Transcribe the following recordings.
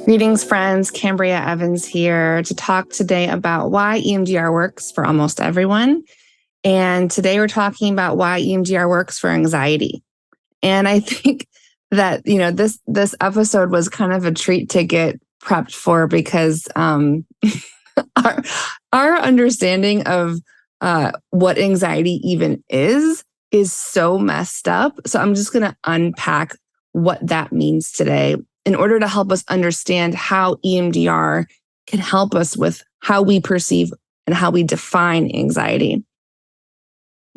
Greetings, friends. Kambria Evans here to talk today about why EMDR works for almost everyone. And today we're talking about why EMDR works for anxiety. And I think that, this episode was kind of a treat to get prepped for because our understanding of what anxiety even is so messed up. So I'm just going to unpack what that means today in order to help us understand how EMDR can help us with how we perceive and how we define anxiety.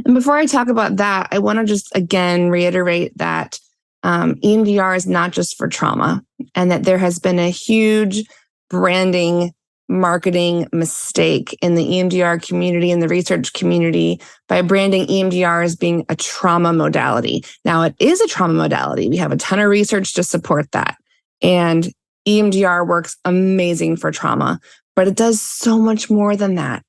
And before I talk about that, I want to just again reiterate that EMDR is not just for trauma, and that there has been a huge branding, marketing mistake in the EMDR community and the research community by branding EMDR as being a trauma modality. Now, it is a trauma modality. We have a ton of research to support that. And EMDR works amazing for trauma, but it does so much more than that.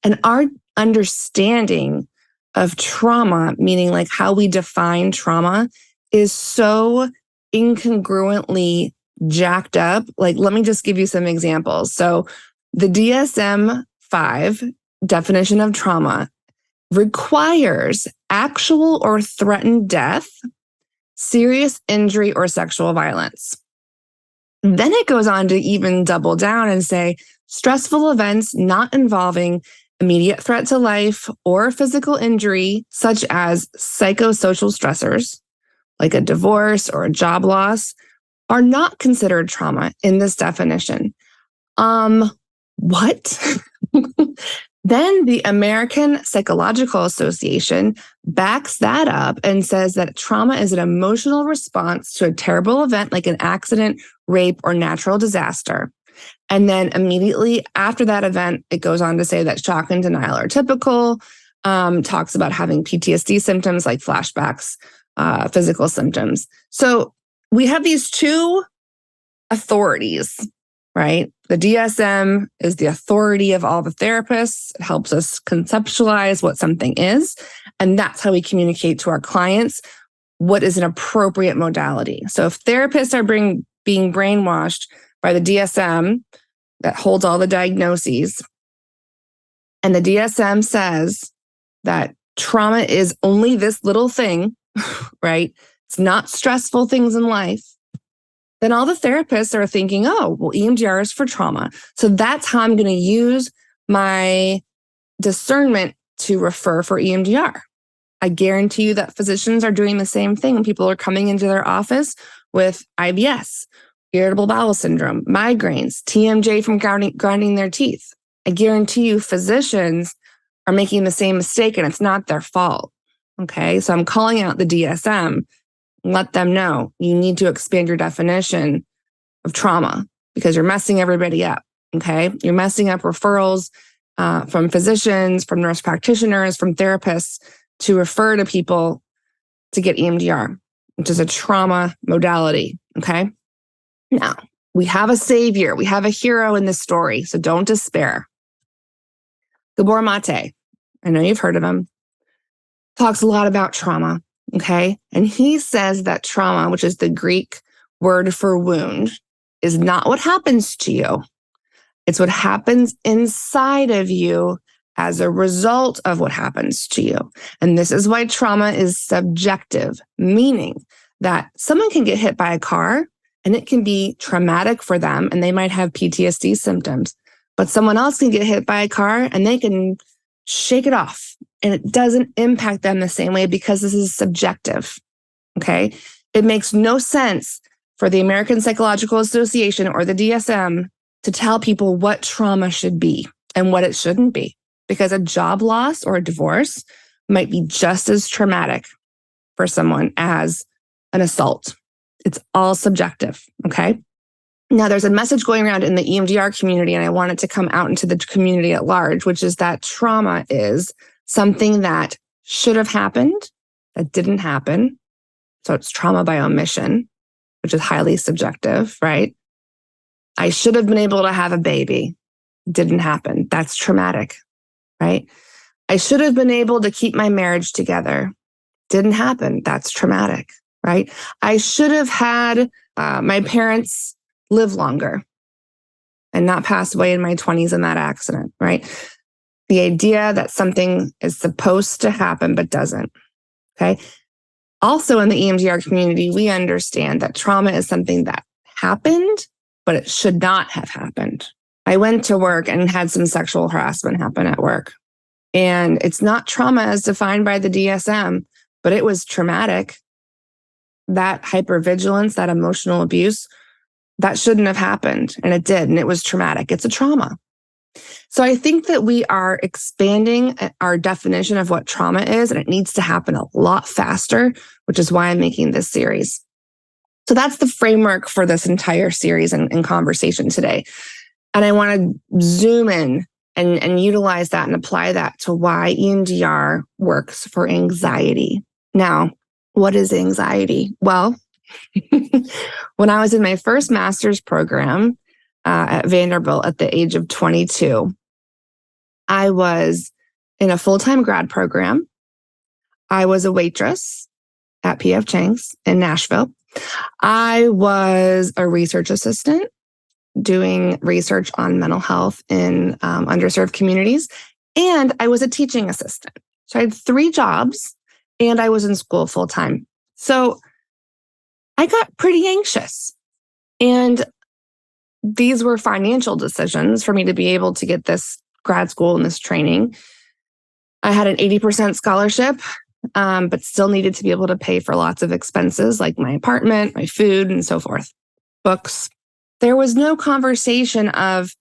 And our understanding of trauma, meaning like how we define trauma, is so incongruently jacked up. Like, let me just give you some examples. So the DSM-5 definition of trauma requires actual or threatened death, serious injury, or sexual violence. Then it goes on to even double down and say stressful events not involving immediate threat to life or physical injury, such as psychosocial stressors, like a divorce or a job loss, are not considered trauma in this definition. What? Then the American Psychological Association backs that up and says that trauma is an emotional response to a terrible event like an accident, rape, or natural disaster. And then immediately after that event, it goes on to say that shock and denial are typical, talks about having PTSD symptoms like flashbacks, physical symptoms. So we have these two authorities, right? The DSM is the authority of all the therapists. It helps us conceptualize what something is. And that's how we communicate to our clients what is an appropriate modality. So if therapists are being brainwashed by the DSM that holds all the diagnoses, and the DSM says that trauma is only this little thing, right? It's not stressful things in life. Then all the therapists are thinking, oh, well, EMDR is for trauma. So that's how I'm going to use my discernment to refer for EMDR. I guarantee you that physicians are doing the same thing when people are coming into their office with IBS, irritable bowel syndrome, migraines, TMJ from grinding their teeth. I guarantee you physicians are making the same mistake, and it's not their fault. Okay, so I'm calling out the DSM. Let them know you need to expand your definition of trauma because you're messing everybody up, okay? You're messing up referrals from physicians, from nurse practitioners, from therapists to refer to people to get EMDR, which is a trauma modality, okay? Now, we have a savior. We have a hero in this story, so don't despair. Gabor Maté, I know you've heard of him, talks a lot about trauma. Okay. And he says that trauma, which is the Greek word for wound, is not what happens to you. It's what happens inside of you as a result of what happens to you. And this is why trauma is subjective, meaning that someone can get hit by a car and it can be traumatic for them and they might have PTSD symptoms, but someone else can get hit by a car and they can shake it off. And it doesn't impact them the same way because this is subjective, okay? It makes no sense for the American Psychological Association or the DSM to tell people what trauma should be and what it shouldn't be, because a job loss or a divorce might be just as traumatic for someone as an assault. It's all subjective, okay? Now, there's a message going around in the EMDR community, and I want it to come out into the community at large, which is that trauma is something that should have happened, that didn't happen. So it's trauma by omission, which is highly subjective, right? I should have been able to have a baby. Didn't happen. That's traumatic, right? I should have been able to keep my marriage together. Didn't happen. That's traumatic, right? I should have had my parents live longer and not pass away in my 20s in that accident, right? The idea that something is supposed to happen but doesn't, okay? Also in the EMDR community, we understand that trauma is something that happened, but it should not have happened. I went to work and had some sexual harassment happen at work. And it's not trauma as defined by the DSM, but it was traumatic. That hypervigilance, that emotional abuse, that shouldn't have happened. And it did. And it was traumatic. It's a trauma. So I think that we are expanding our definition of what trauma is, and it needs to happen a lot faster, which is why I'm making this series. So that's the framework for this entire series and conversation today. And I want to zoom in and utilize that and apply that to why EMDR works for anxiety. Now, what is anxiety? Well, when I was in my first master's program at Vanderbilt at the age of 22, I was in a full-time grad program. I was a waitress at P.F. Chang's in Nashville. I was a research assistant doing research on mental health in underserved communities. And I was a teaching assistant. So I had 3 jobs and I was in school full time. So I got pretty anxious. And these were financial decisions for me to be able to get this grad school and this training. I had an 80% scholarship, but still needed to be able to pay for lots of expenses like my apartment, my food, and so forth, books. There was no conversation of,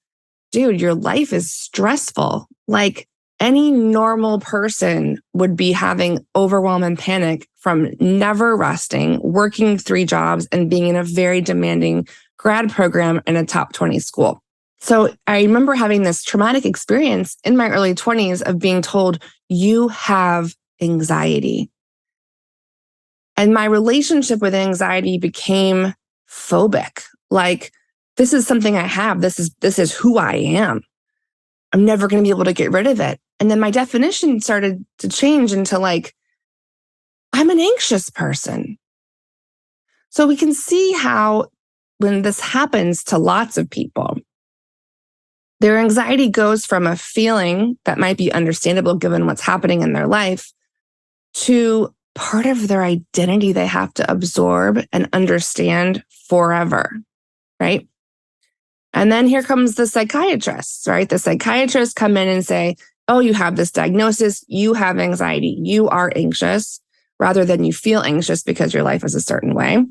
dude, your life is stressful. Like any normal person would be having overwhelm and panic from never resting, working 3 jobs, and being in a very demanding grad program in a top 20 school. So I remember having this traumatic experience in my early 20s of being told, you have anxiety. And my relationship with anxiety became phobic. Like, this is something I have. This is who I am. I'm never going to be able to get rid of it. And then my definition started to change into like, I'm an anxious person. So we can see how when this happens to lots of people, their anxiety goes from a feeling that might be understandable given what's happening in their life to part of their identity they have to absorb and understand forever, right? And then here comes the psychiatrists, right? The psychiatrists come in and say, oh, you have this diagnosis, you have anxiety, you are anxious, rather than you feel anxious because your life is a certain way.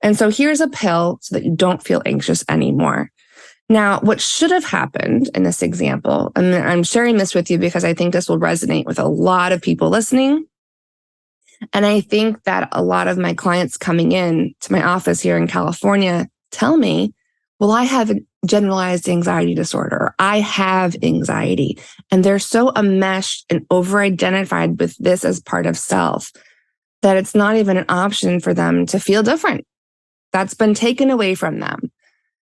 And so here's a pill so that you don't feel anxious anymore. Now, what should have happened in this example, and I'm sharing this with you because I think this will resonate with a lot of people listening. And I think that a lot of my clients coming in to my office here in California tell me, well, I have generalized anxiety disorder, or I have anxiety. And they're so enmeshed and over-identified with this as part of self that it's not even an option for them to feel different. That's been taken away from them.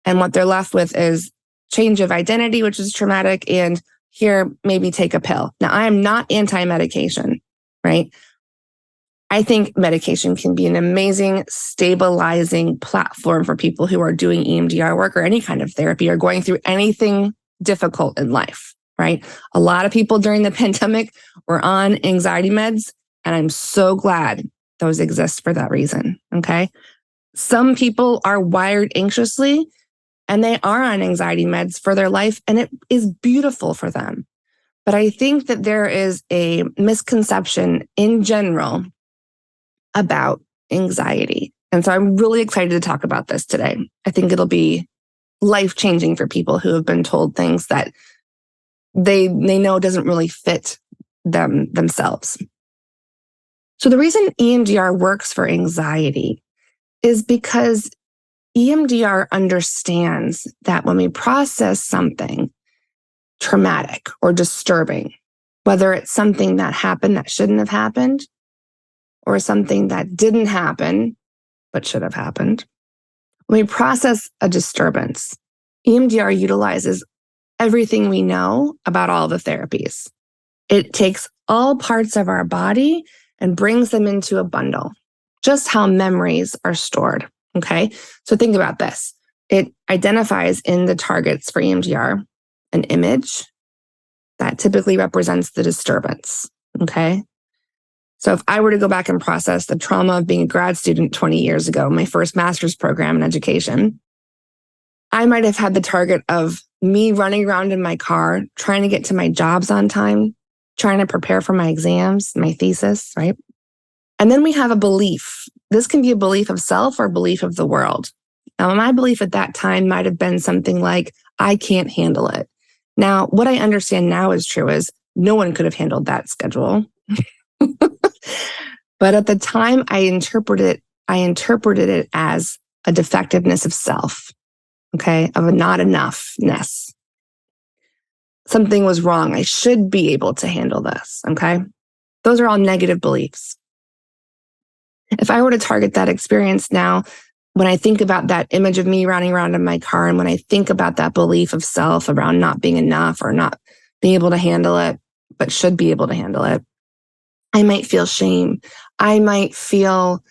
And what they're left with is change of identity, which is traumatic, and here, maybe take a pill. Now, I am not anti-medication, right? I think medication can be an amazing stabilizing platform for people who are doing EMDR work or any kind of therapy or going through anything difficult in life, right? A lot of people during the pandemic were on anxiety meds, and I'm so glad those exist for that reason, okay? Some people are wired anxiously, and they are on anxiety meds for their life, and it is beautiful for them. But I think that there is a misconception in general about anxiety. And so I'm really excited to talk about this today. I think it'll be life-changing for people who have been told things that they know doesn't really fit themselves. So the reason EMDR works for anxiety is because EMDR understands that when we process something traumatic or disturbing, whether it's something that happened that shouldn't have happened, or something that didn't happen but should have happened, when we process a disturbance, EMDR utilizes everything we know about all the therapies. It takes all parts of our body and brings them into a bundle, just how memories are stored. Okay. So think about this. It identifies in the targets for EMDR an image that typically represents the disturbance. Okay. So if I were to go back and process the trauma of being a grad student 20 years ago, my first master's program in education, I might have had the target of me running around in my car, trying to get to my jobs on time, trying to prepare for my exams, my thesis, right? And then we have a belief. This can be a belief of self or belief of the world. Now, my belief at that time might have been something like, I can't handle it. Now, what I understand now is true is no one could have handled that schedule. But at the time, I interpreted it as a defectiveness of self, okay, of a not enoughness. Something was wrong. I should be able to handle this, okay? Those are all negative beliefs. If I were to target that experience now, when I think about that image of me running around in my car, and when I think about that belief of self around not being enough or not being able to handle it, but should be able to handle it, I might feel shame. I might feel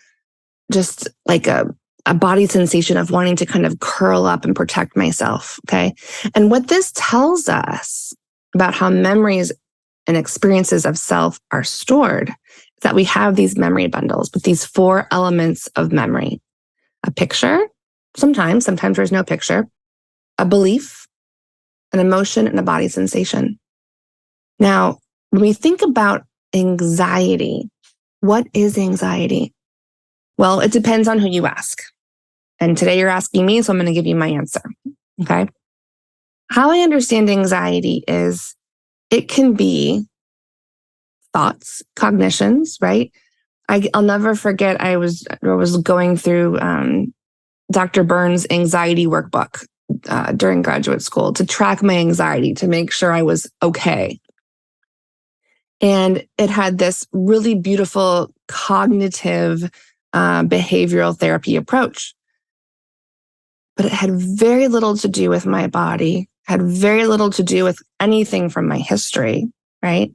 just like a body sensation of wanting to kind of curl up and protect myself, okay? And what this tells us about how memories and experiences of self are stored is that we have these memory bundles with these 4 elements of memory. A picture, sometimes there's no picture, a belief, an emotion, and a body sensation. Now, when we think about anxiety, what is anxiety? Well, it depends on who you ask. And today you're asking me, so I'm going to give you my answer. Okay. How I understand anxiety is it can be thoughts, cognitions, right? I'll never forget, I was going through Dr. Burns' anxiety workbook during graduate school to track my anxiety, to make sure I was okay. And it had this really beautiful cognitive behavioral therapy approach. But it had very little to do with my body, had very little to do with anything from my history, right?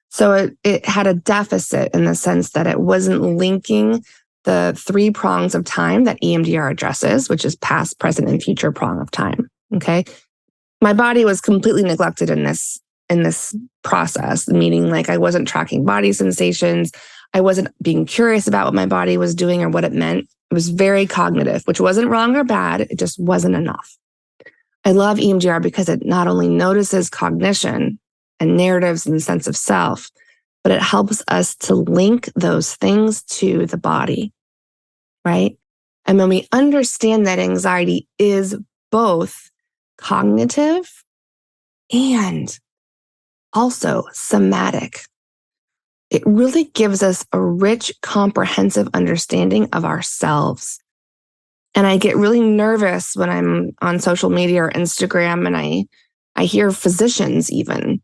So it had a deficit in the sense that it wasn't linking the 3 prongs of time that EMDR addresses, which is past, present, and future prong of time, okay? My body was completely neglected in this process, meaning like I wasn't tracking body sensations. I wasn't being curious about what my body was doing or what it meant. It was very cognitive, which wasn't wrong or bad. It just wasn't enough. I love EMDR because it not only notices cognition and narratives and sense of self, but it helps us to link those things to the body, right? And when we understand that anxiety is both cognitive and also somatic, it really gives us a rich, comprehensive understanding of ourselves. And I get really nervous when I'm on social media or Instagram, and I hear physicians even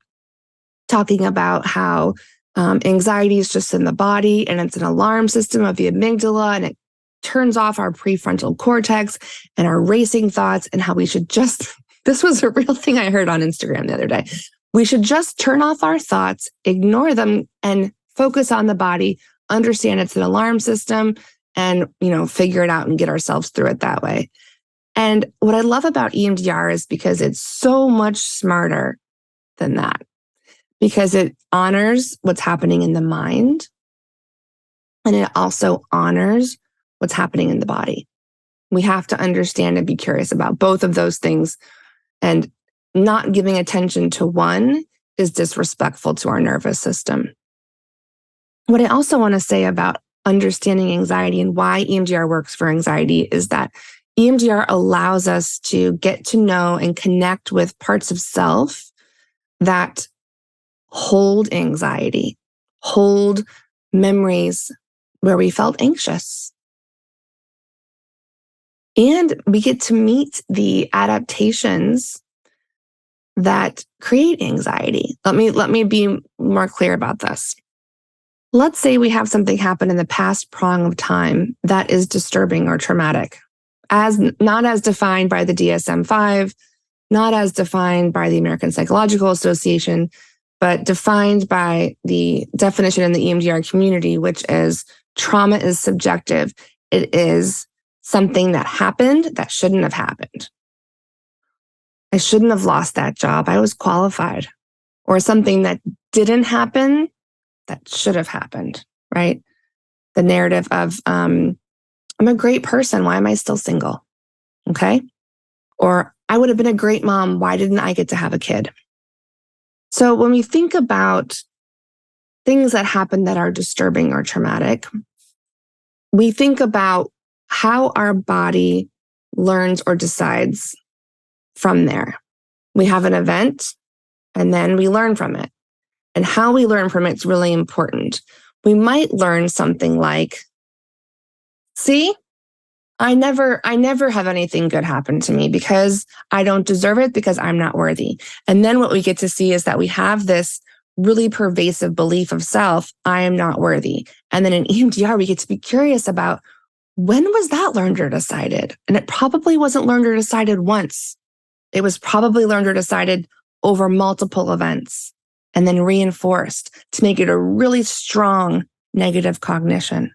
talking about how anxiety is just in the body and it's an alarm system of the amygdala, and it turns off our prefrontal cortex and our racing thoughts, and how we should just, this was a real thing I heard on Instagram the other day. We should just turn off our thoughts, ignore them, and focus on the body, understand it's an alarm system, and, figure it out and get ourselves through it that way. And what I love about EMDR is because it's so much smarter than that, because it honors what's happening in the mind, and it also honors what's happening in the body. We have to understand and be curious about both of those things, and not giving attention to one is disrespectful to our nervous system. What I also want to say about understanding anxiety and why EMDR works for anxiety is that EMDR allows us to get to know and connect with parts of self that hold anxiety, hold memories where we felt anxious. And we get to meet the adaptations that create anxiety. Let me be more clear about this. Let's say we have something happen in the past prong of time that is disturbing or traumatic, not as defined by the DSM-5, not as defined by the American Psychological Association, but defined by the definition in the EMDR community, which is trauma is subjective. It is something that happened that shouldn't have happened. I shouldn't have lost that job. I was qualified. Or something that didn't happen that should have happened, right? The narrative of, I'm a great person. Why am I still single? Okay. Or I would have been a great mom. Why didn't I get to have a kid? So when we think about things that happen that are disturbing or traumatic, we think about how our body learns or decides from there. We have an event and then we learn from it. And how we learn from it is really important. We might learn something like, see, I never have anything good happen to me because I don't deserve it, because I'm not worthy. And then what we get to see is that we have this really pervasive belief of self, I am not worthy. And then in EMDR, we get to be curious about, when was that learned or decided? And it probably wasn't learned or decided once. It was probably learned or decided over multiple events and then reinforced to make it a really strong negative cognition.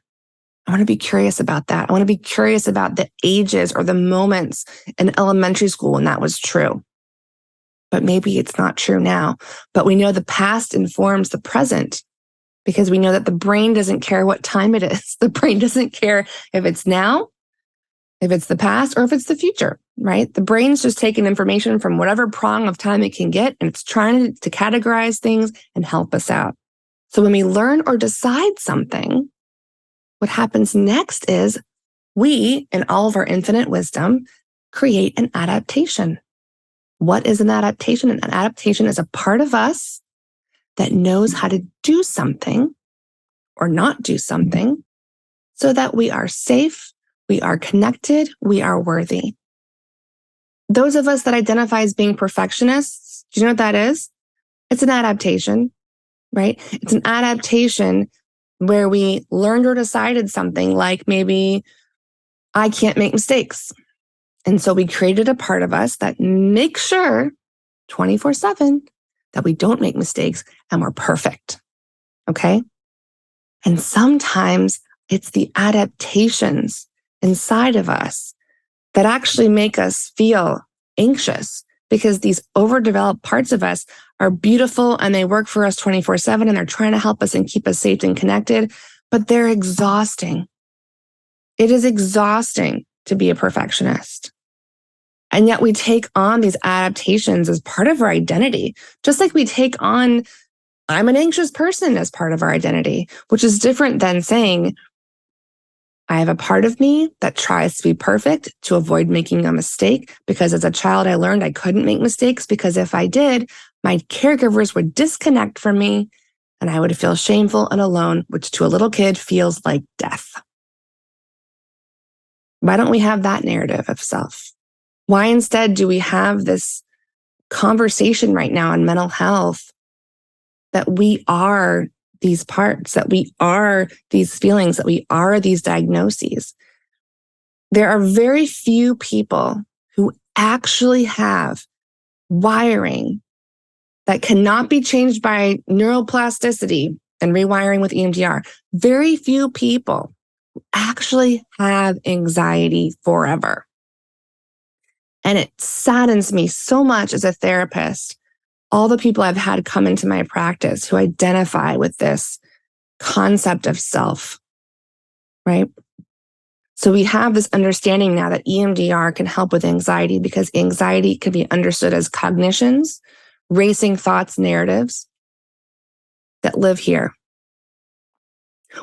I want to be curious about that. I want to be curious about the ages or the moments in elementary school when that was true. But maybe it's not true now. But we know the past informs the present because we know that the brain doesn't care what time it is. The brain doesn't care if it's now, if it's the past, or if it's the future, right? The brain's just taking information from whatever prong of time it can get, and it's trying to categorize things and help us out. So when we learn or decide something, what happens next is we, in all of our infinite wisdom, create an adaptation. What is an adaptation? An adaptation is a part of us that knows how to do something or not do something so that we are safe, we are connected, we are worthy. Those of us that identify as being perfectionists, do you know what that is? It's an adaptation, right? It's an adaptation where we learned or decided something like maybe I can't make mistakes. And so we created a part of us that makes sure 24/7 that we don't make mistakes and we're perfect. Okay. And sometimes it's the adaptations inside of us that actually make us feel anxious because these overdeveloped parts of us are beautiful and they work for us 24/7 and they're trying to help us and keep us safe and connected, but they're exhausting. It is exhausting to be a perfectionist. And yet we take on these adaptations as part of our identity, just like we take on, I'm an anxious person as part of our identity, which is different than saying, I have a part of me that tries to be perfect to avoid making a mistake because as a child, I learned I couldn't make mistakes because if I did, my caregivers would disconnect from me and I would feel shameful and alone, which to a little kid feels like death. Why don't we have that narrative of self? Why instead do we have this conversation right now on mental health that we are these parts, that we are these feelings, that we are these diagnoses? There are very few people who actually have wiring that cannot be changed by neuroplasticity and rewiring with EMDR. Very few people actually have anxiety forever. And it saddens me so much as a therapist, all the people I've had come into my practice who identify with this concept of self, right? So we have this understanding now that EMDR can help with anxiety because anxiety can be understood as cognitions, racing thoughts, narratives that live here.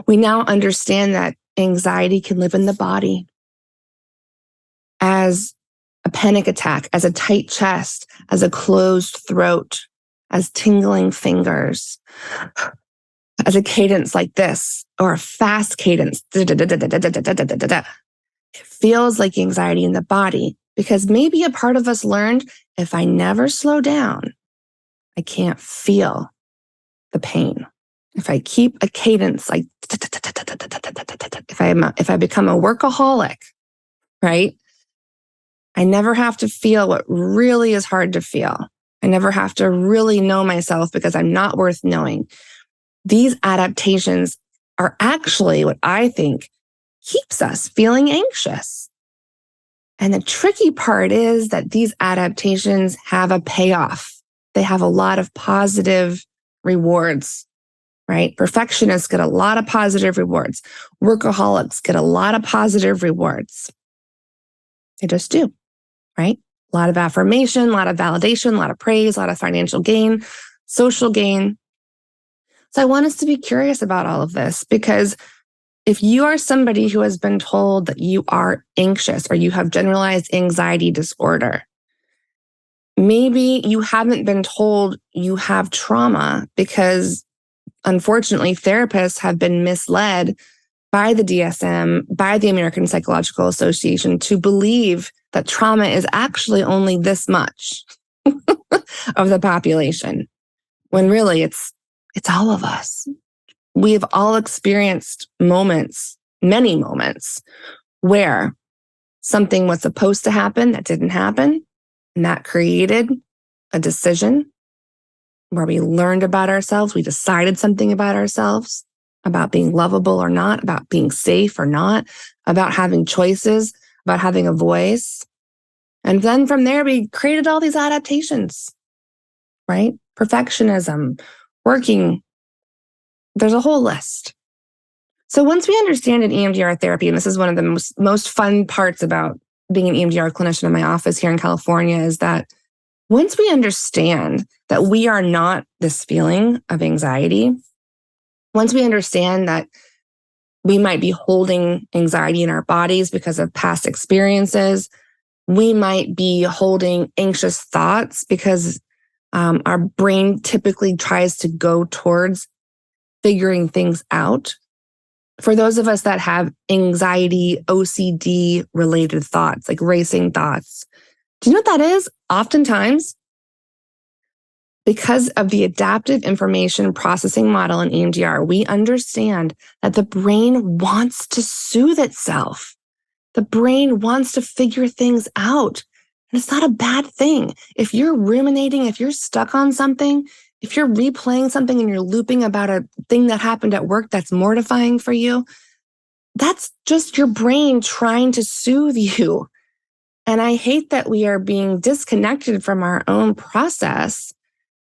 We now understand that anxiety can live in the body as a panic attack, as a tight chest, as a closed throat, as tingling fingers, as a cadence like this, or a fast cadence. It feels like anxiety in the body because maybe a part of us learned if I never slow down, I can't feel the pain. If I keep a cadence like if I become a workaholic, right? I never have to feel what really is hard to feel. I never have to really know myself because I'm not worth knowing. These adaptations are actually what I think keeps us feeling anxious. And the tricky part is that these adaptations have a payoff. They have a lot of positive rewards, right? Perfectionists get a lot of positive rewards. Workaholics get a lot of positive rewards. They just do, right? A lot of affirmation, a lot of validation, a lot of praise, a lot of financial gain, social gain. So I want us to be curious about all of this, because if you are somebody who has been told that you are anxious or you have generalized anxiety disorder, maybe you haven't been told you have trauma because, unfortunately, therapists have been misled by the DSM, by the American Psychological Association, to believe that trauma is actually only this much of the population, when really it's all of us. We have all experienced moments, many moments, where something was supposed to happen that didn't happen, and that created a decision where we learned about ourselves. We decided something about ourselves, about being lovable or not, about being safe or not, about having choices, about having a voice. And then from there, we created all these adaptations, right? Perfectionism, working. There's a whole list. So once we understand an EMDR therapy, and this is one of the most fun parts about being an EMDR clinician in my office here in California, is that once we understand that we are not this feeling of anxiety, once we understand that we might be holding anxiety in our bodies because of past experiences, we might be holding anxious thoughts because our brain typically tries to go towards figuring things out. For those of us that have anxiety, OCD related thoughts, like racing thoughts, do you know what that is? Oftentimes, because of the adaptive information processing model in EMDR, we understand that the brain wants to soothe itself. The brain wants to figure things out. And it's not a bad thing. If you're ruminating, if you're stuck on something, if you're replaying something and you're looping about a thing that happened at work that's mortifying for you, that's just your brain trying to soothe you. And I hate that we are being disconnected from our own process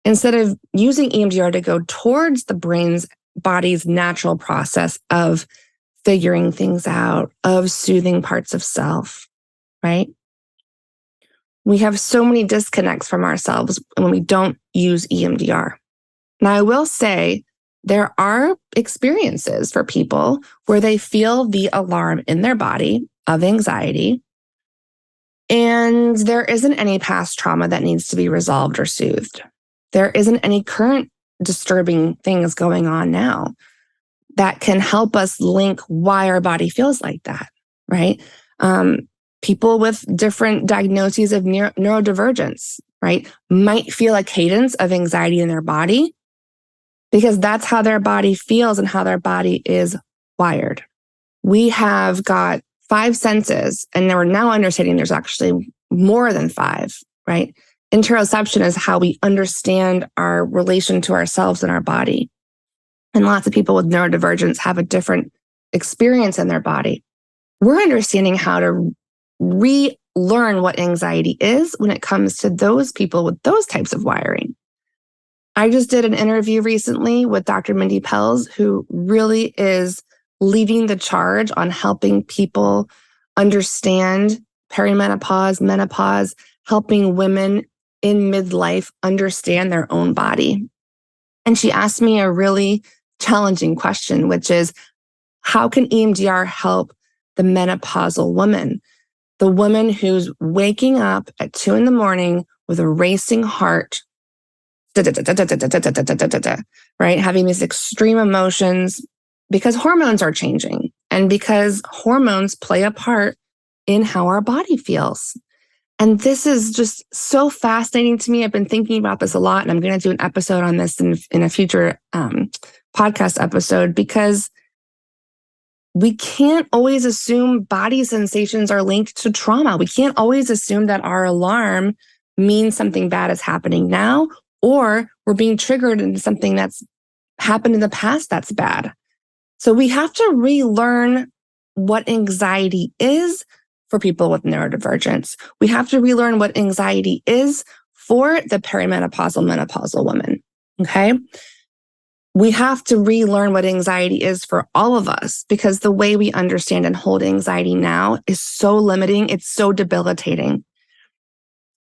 instead of using EMDR to go towards the body's natural process of figuring things out, of soothing parts of self, right? We have so many disconnects from ourselves when we don't use EMDR. Now, I will say there are experiences for people where they feel the alarm in their body of anxiety, and there isn't any past trauma that needs to be resolved or soothed. There isn't any current disturbing things going on now that can help us link why our body feels like that, right? People with different diagnoses of neurodivergence, right, might feel a cadence of anxiety in their body because that's how their body feels and how their body is wired. We have got 5 senses, and we're now understanding there's actually more than 5, right? Interoception is how we understand our relation to ourselves and our body. And lots of people with neurodivergence have a different experience in their body. We're understanding how to relearn what anxiety is when it comes to those people with those types of wiring. I just did an interview recently with Dr. Mindy Pelz, who really is leading the charge on helping people understand perimenopause, menopause, helping women in midlife understand their own body. And she asked me a really challenging question, which is, how can EMDR help the menopausal woman? The woman who's waking up at 2 a.m. with a racing heart, right? Having these extreme emotions because hormones are changing and because hormones play a part in how our body feels. And this is just so fascinating to me. I've been thinking about this a lot, and I'm going to do an episode on this in a future podcast episode, because we can't always assume body sensations are linked to trauma. We can't always assume that our alarm means something bad is happening now, or we're being triggered into something that's happened in the past that's bad. So we have to relearn what anxiety is for people with neurodivergence. We have to relearn what anxiety is for the perimenopausal, menopausal woman. Okay. We have to relearn what anxiety is for all of us, because the way we understand and hold anxiety now is so limiting. It's so debilitating.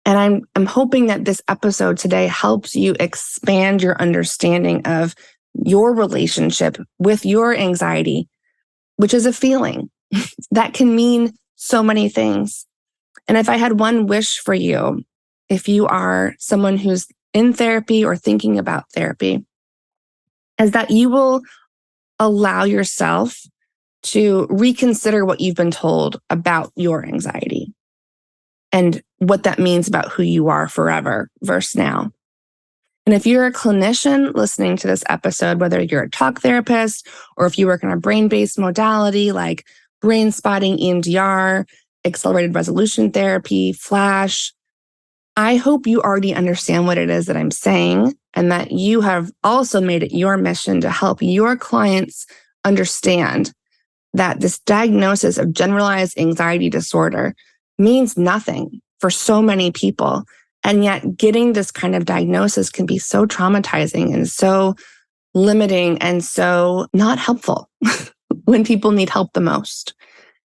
And I'm hoping that this episode today helps you expand your understanding of your relationship with your anxiety, which is a feeling that can mean so many things. And if I had one wish for you, if you are someone who's in therapy or thinking about therapy, is that you will allow yourself to reconsider what you've been told about your anxiety and what that means about who you are forever versus now. And if you're a clinician listening to this episode, whether you're a talk therapist or if you work in a brain-based modality like brain spotting, EMDR, accelerated resolution therapy, Flash, I hope you already understand what it is that I'm saying, and that you have also made it your mission to help your clients understand that this diagnosis of generalized anxiety disorder means nothing for so many people. And yet getting this kind of diagnosis can be so traumatizing and so limiting and so not helpful when people need help the most.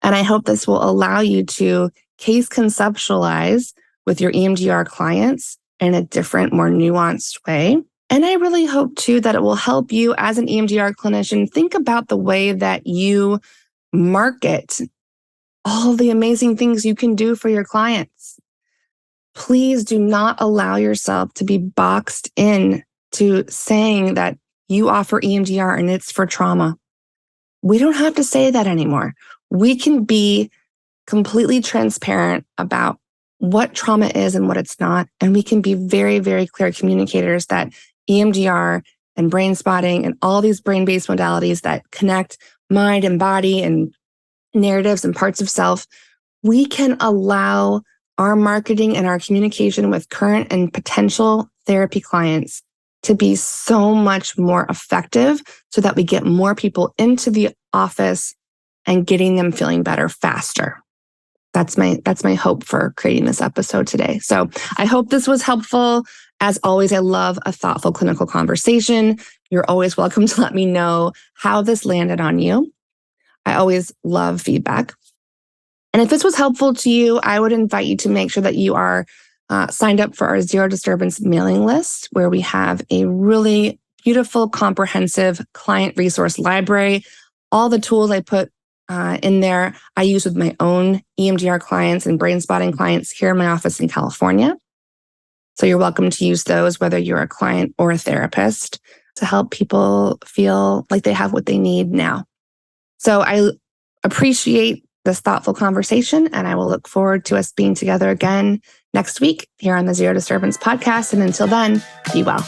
And I hope this will allow you to case conceptualize with your EMDR clients in a different, more nuanced way. And I really hope too that it will help you as an EMDR clinician think about the way that you market all the amazing things you can do for your clients. Please do not allow yourself to be boxed in to saying that you offer EMDR and it's for trauma. We don't have to say that anymore. We can be completely transparent about what trauma is and what it's not. And we can be very, very clear communicators that EMDR and brain spotting and all these brain-based modalities that connect mind and body and narratives and parts of self, we can allow our marketing and our communication with current and potential therapy clients to be so much more effective so that we get more people into the office and getting them feeling better faster. That's my hope for creating this episode today. So I hope this was helpful. As always, I love a thoughtful clinical conversation. You're always welcome to let me know how this landed on you. I always love feedback. And if this was helpful to you, I would invite you to make sure that you are signed up for our Zero Disturbance mailing list, where we have a really beautiful, comprehensive client resource library. All the tools I put in there, I use with my own EMDR clients and brain spotting clients here in my office in California. So you're welcome to use those, whether you're a client or a therapist, to help people feel like they have what they need now. So I appreciate this thoughtful conversation, and I will look forward to us being together again next week here on the Zero Disturbance podcast. And until then, be well.